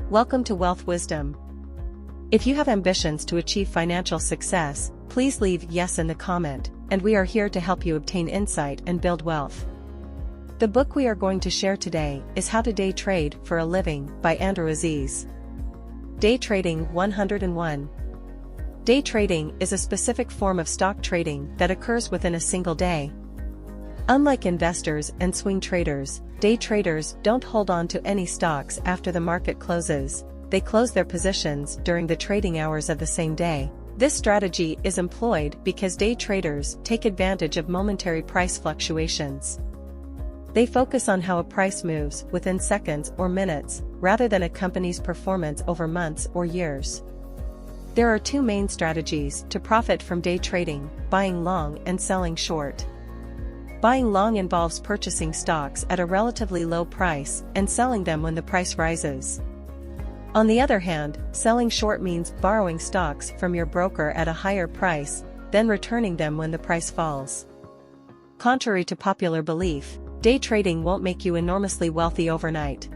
Welcome to Wealth Wisdom. If you have ambitions to achieve financial success, please leave yes in the comment, and we are here to help you obtain insight and build wealth. The book we are going to share today is How to Day Trade for a Living by Andrew Aziz. Day Trading 101. Day trading is a specific form of stock trading that occurs within a single day. Unlike investors and swing traders, day traders don't hold on to any stocks after the market closes. They close their positions during the trading hours of the same day. This strategy is employed because day traders take advantage of momentary price fluctuations. They focus on how a price moves within seconds or minutes, rather than a company's performance over months or years. There are two main strategies to profit from day trading: buying long and selling short. Buying long involves purchasing stocks at a relatively low price and selling them when the price rises. On the other hand, selling short means borrowing stocks from your broker at a higher price, then returning them when the price falls. Contrary to popular belief, day trading won't make you enormously wealthy overnight.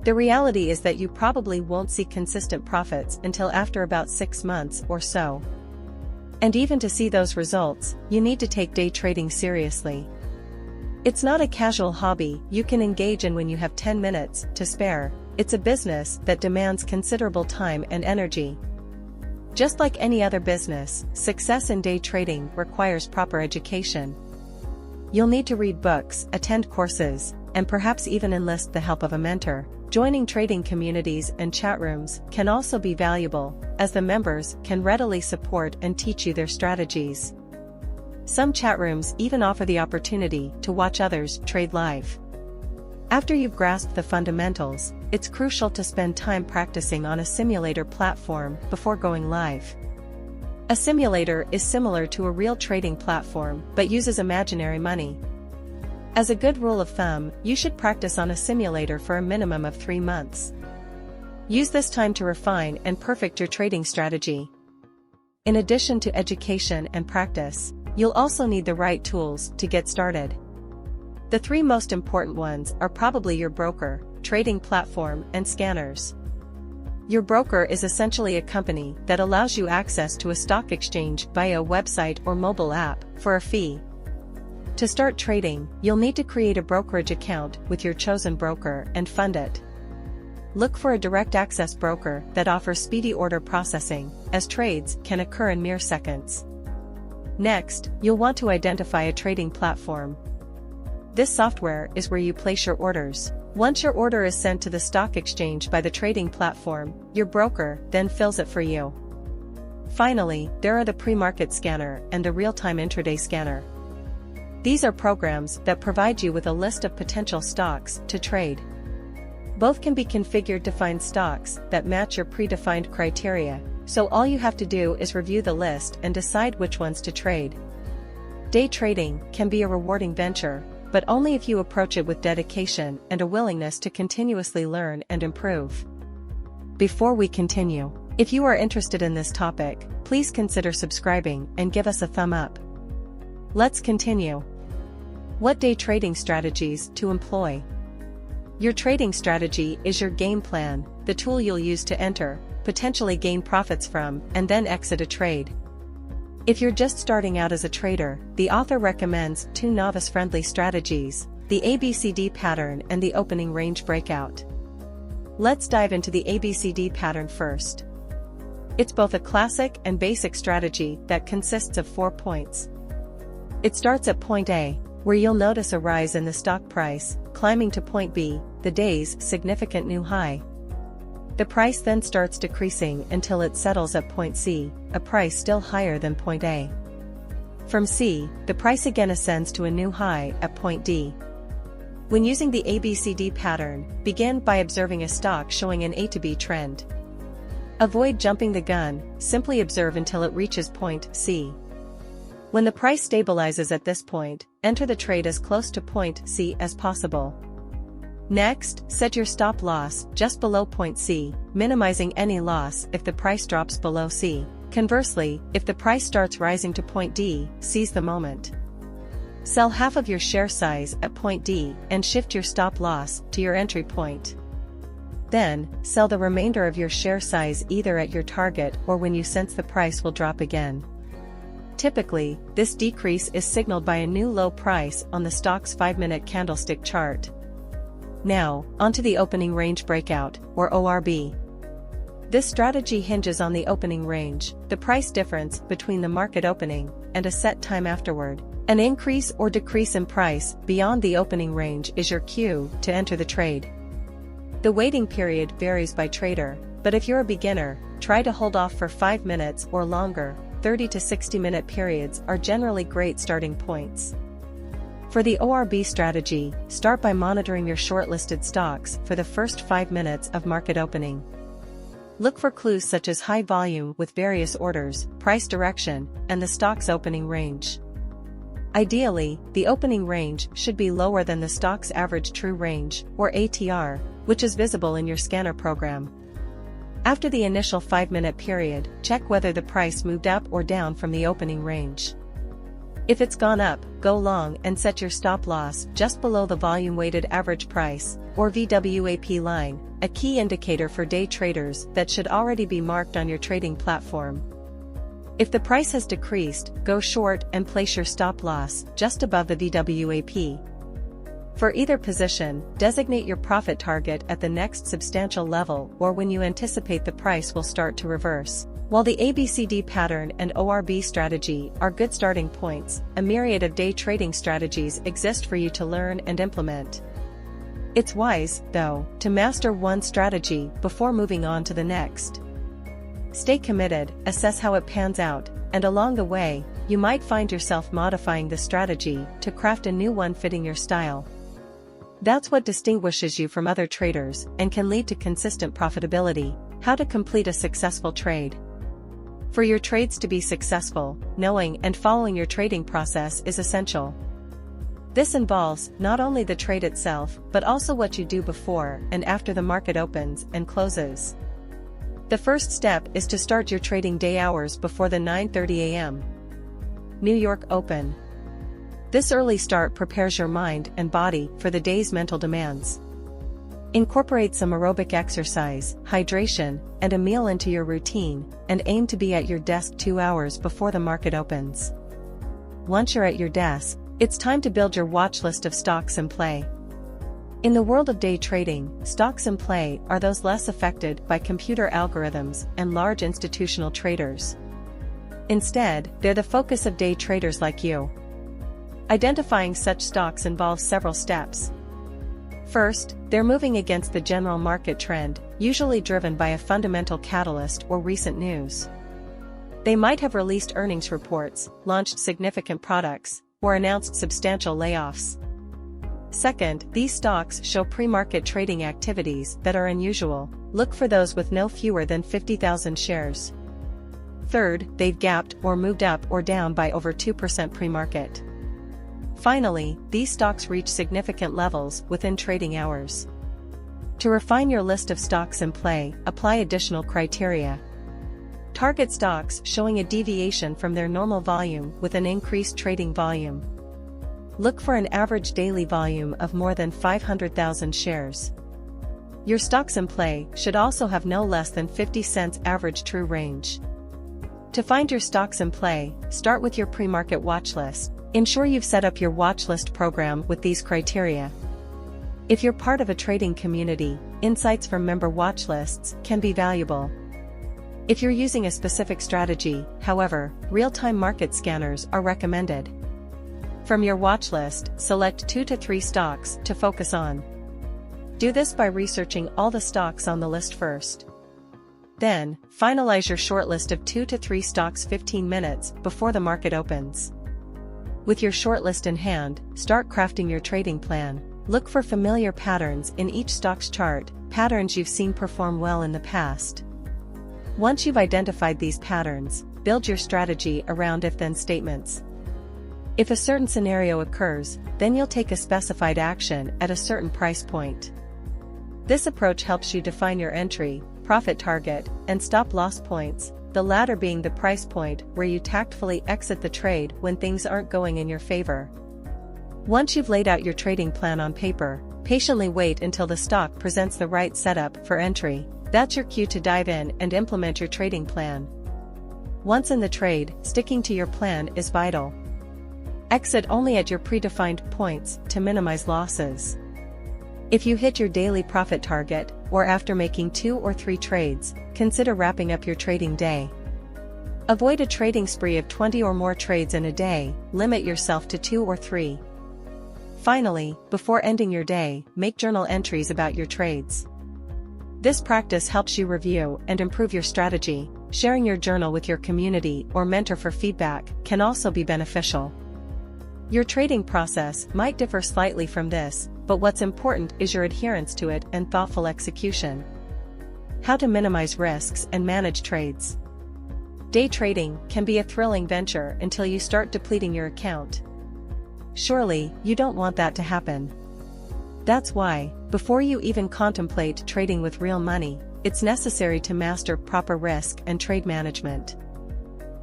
The reality is that you probably won't see consistent profits until after about 6 months or so. And even to see those results, you need to take day trading seriously. It's not a casual hobby you can engage in when you have 10 minutes to spare. It's a business that demands considerable time and energy. Just like any other business, success in day trading requires proper education. You'll need to read books, attend courses, and perhaps even enlist the help of a mentor. Joining trading communities and chat rooms can also be valuable, as the members can readily support and teach you their strategies. Some chat rooms even offer the opportunity to watch others trade live. After you've grasped the fundamentals, it's crucial to spend time practicing on a simulator platform before going live. A simulator is similar to a real trading platform but uses imaginary money. As a good rule of thumb, you should practice on a simulator for a minimum of 3 months. Use this time to refine and perfect your trading strategy. In addition to education and practice, you'll also need the right tools to get started. The 3 most important ones are probably your broker, trading platform, and scanners. Your broker is essentially a company that allows you access to a stock exchange via a website or mobile app for a fee. To start trading, you'll need to create a brokerage account with your chosen broker and fund it. Look for a direct access broker that offers speedy order processing, as trades can occur in mere seconds. Next, you'll want to identify a trading platform. This software is where you place your orders. Once your order is sent to the stock exchange by the trading platform, your broker then fills it for you. Finally, there are the pre-market scanner and the real-time intraday scanner. These are programs that provide you with a list of potential stocks to trade. Both can be configured to find stocks that match your predefined criteria, so all you have to do is review the list and decide which ones to trade. Day trading can be a rewarding venture, but only if you approach it with dedication and a willingness to continuously learn and improve. Before we continue, if you are interested in this topic, please consider subscribing and give us a thumb up. Let's continue. What day trading strategies to employ? Your trading strategy is your game plan, the tool you'll use to enter, potentially gain profits from, and then exit a trade. If you're just starting out as a trader, the author recommends 2 novice-friendly strategies: the ABCD pattern and the opening range breakout. Let's dive into the ABCD pattern first. It's both a classic and basic strategy that consists of 4 points. It starts at point A, where you'll notice a rise in the stock price, climbing to point B, the day's significant new high. The price then starts decreasing until it settles at point C, a price still higher than point A. From C, the price again ascends to a new high at point D. When using the ABCD pattern, begin by observing a stock showing an A to B trend. Avoid jumping the gun, simply observe until it reaches point C. When the price stabilizes at this point, enter the trade as close to point C as possible. Next, set your stop loss just below point C, minimizing any loss if the price drops below C. Conversely, if the price starts rising to point D, seize the moment. Sell half of your share size at point D and shift your stop loss to your entry point. Then, sell the remainder of your share size either at your target or when you sense the price will drop again. Typically, this decrease is signaled by a new low price on the stock's 5-minute candlestick chart. Now, onto the opening range breakout, or ORB. This strategy hinges on the opening range, the price difference between the market opening and a set time afterward. An increase or decrease in price beyond the opening range is your cue to enter the trade. The waiting period varies by trader, but if you're a beginner, try to hold off for 5 minutes or longer. 30 to 60-minute periods are generally great starting points. For the ORB strategy, start by monitoring your shortlisted stocks for the first 5 minutes of market opening. Look for clues such as high volume with various orders, price direction, and the stock's opening range. Ideally, the opening range should be lower than the stock's average true range, or ATR, which is visible in your scanner program. After the initial 5-minute period, check whether the price moved up or down from the opening range. If it's gone up, go long and set your stop loss just below the volume-weighted average price, or VWAP line, a key indicator for day traders that should already be marked on your trading platform. If the price has decreased, go short and place your stop loss just above the VWAP. For either position, designate your profit target at the next substantial level or when you anticipate the price will start to reverse. While the ABCD pattern and ORB strategy are good starting points, a myriad of day trading strategies exist for you to learn and implement. It's wise, though, to master one strategy before moving on to the next. Stay committed, assess how it pans out, and along the way, you might find yourself modifying the strategy to craft a new one fitting your style. That's what distinguishes you from other traders and can lead to consistent profitability. How to complete a successful trade. For your trades to be successful, knowing and following your trading process is essential. This involves not only the trade itself but also what you do before and after the market opens and closes. The first step is to start your trading day hours before the 9:30 a.m. New York Open. This early start prepares your mind and body for the day's mental demands. Incorporate some aerobic exercise, hydration, and a meal into your routine, and aim to be at your desk 2 hours before the market opens. Once you're at your desk, it's time to build your watch list of stocks in play. In the world of day trading, stocks in play are those less affected by computer algorithms and large institutional traders. Instead, they're the focus of day traders like you. Identifying such stocks involves several steps. First, they're moving against the general market trend, usually driven by a fundamental catalyst or recent news. They might have released earnings reports, launched significant products, or announced substantial layoffs. Second, these stocks show pre-market trading activities that are unusual. Look for those with no fewer than 50,000 shares. Third, they've gapped or moved up or down by over 2% pre-market. Finally, these stocks reach significant levels within trading hours. To refine your list of stocks in play, apply additional criteria. Target stocks showing a deviation from their normal volume with an increased trading volume. Look for an average daily volume of more than 500,000 shares. Your stocks in play should also have no less than 50 cents average true range. To find your stocks in play, start with your pre-market watch list. Ensure you've set up your watch list program with these criteria. If you're part of a trading community, insights from member watch lists can be valuable. If you're using a specific strategy, however, real-time market scanners are recommended. From your watch list, select 2 to 3 stocks to focus on. Do this by researching all the stocks on the list first. Then, finalize your shortlist of 2 to 3 stocks 15 minutes before the market opens. With your shortlist in hand, start crafting your trading plan. Look for familiar patterns in each stock's chart, patterns you've seen perform well in the past. Once you've identified these patterns, build your strategy around if-then statements. If a certain scenario occurs, then you'll take a specified action at a certain price point. This approach helps you define your entry, profit target, and stop-loss points, the latter being the price point where you tactfully exit the trade when things aren't going in your favor. Once you've laid out your trading plan on paper, patiently wait until the stock presents the right setup for entry. That's your cue to dive in and implement your trading plan. Once in the trade, sticking to your plan is vital. Exit only at your predefined points to minimize losses. If you hit your daily profit target, or after making 2 or 3 trades, consider wrapping up your trading day. Avoid a trading spree of 20 or more trades in a day, limit yourself to 2 or 3. Finally, before ending your day, make journal entries about your trades. This practice helps you review and improve your strategy. Sharing your journal with your community or mentor for feedback can also be beneficial. Your trading process might differ slightly from this, but what's important is your adherence to it and thoughtful execution. How to minimize risks and manage trades. Day trading can be a thrilling venture until you start depleting your account. Surely, you don't want that to happen. That's why, before you even contemplate trading with real money, it's necessary to master proper risk and trade management.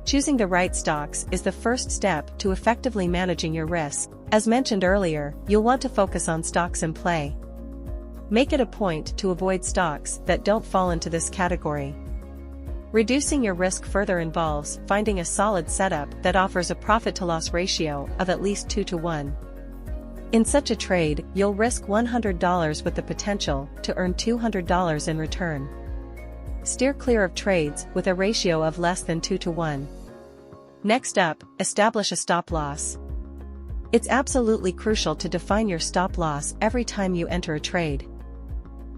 Choosing the right stocks is the first step to effectively managing your risk. As mentioned earlier, you'll want to focus on stocks in play. Make it a point to avoid stocks that don't fall into this category. Reducing your risk further involves finding a solid setup that offers a profit-to-loss ratio of at least 2 to 1. In such a trade, you'll risk $100 with the potential to earn $200 in return. Steer clear of trades with a ratio of less than 2 to 1. Next up, establish a stop loss. It's absolutely crucial to define your stop loss every time you enter a trade.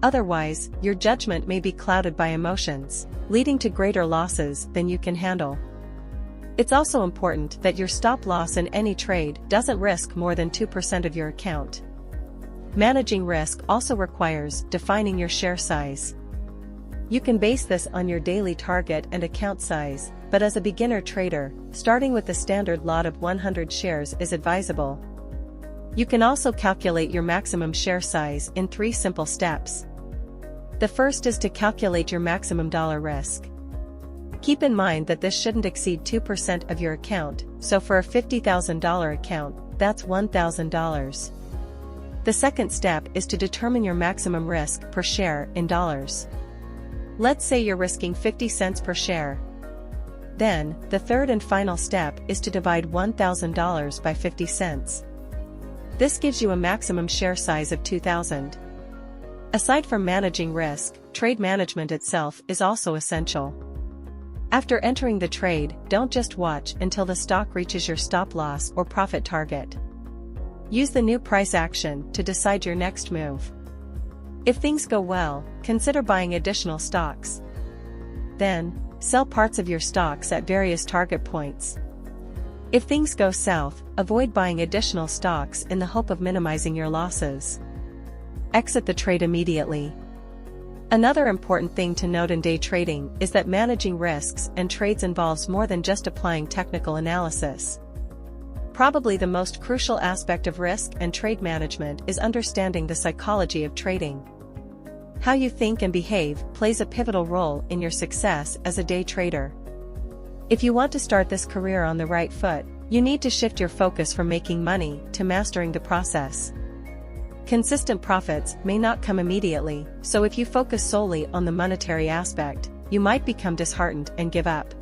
Otherwise, your judgment may be clouded by emotions, leading to greater losses than you can handle. It's also important that your stop loss in any trade doesn't risk more than 2% of your account. Managing risk also requires defining your share size. You can base this on your daily target and account size, but as a beginner trader, starting with the standard lot of 100 shares is advisable. You can also calculate your maximum share size in 3 simple steps. The first is to calculate your maximum dollar risk. Keep in mind that this shouldn't exceed 2% of your account, so for a $50,000 account, that's $1,000. The second step is to determine your maximum risk per share in dollars. Let's say you're risking 50 cents per share. Then, the third and final step is to divide $1,000 by 50 cents. This gives you a maximum share size of 2,000. Aside from managing risk, trade management itself is also essential. After entering the trade, don't just watch until the stock reaches your stop loss or profit target. Use the new price action to decide your next move. If things go well, consider buying additional stocks. Then, sell parts of your stocks at various target points. If things go south, avoid buying additional stocks in the hope of minimizing your losses. Exit the trade immediately. Another important thing to note in day trading is that managing risks and trades involves more than just applying technical analysis. Probably the most crucial aspect of risk and trade management is understanding the psychology of trading. How you think and behave plays a pivotal role in your success as a day trader. If you want to start this career on the right foot, you need to shift your focus from making money to mastering the process. Consistent profits may not come immediately, so if you focus solely on the monetary aspect, you might become disheartened and give up.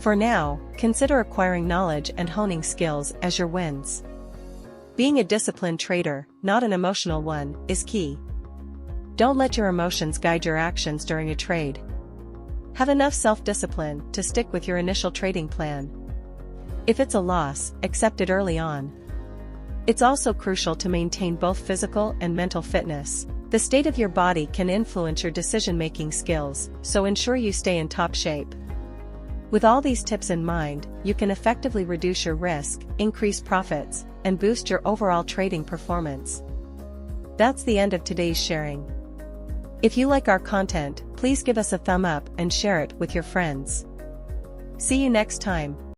For now, consider acquiring knowledge and honing skills as your wins. Being a disciplined trader, not an emotional one, is key. Don't let your emotions guide your actions during a trade. Have enough self-discipline to stick with your initial trading plan. If it's a loss, accept it early on. It's also crucial to maintain both physical and mental fitness. The state of your body can influence your decision-making skills, so ensure you stay in top shape. With all these tips in mind, you can effectively reduce your risk, increase profits, and boost your overall trading performance. That's the end of today's sharing. If you like our content, please give us a thumb up and share it with your friends. See you next time.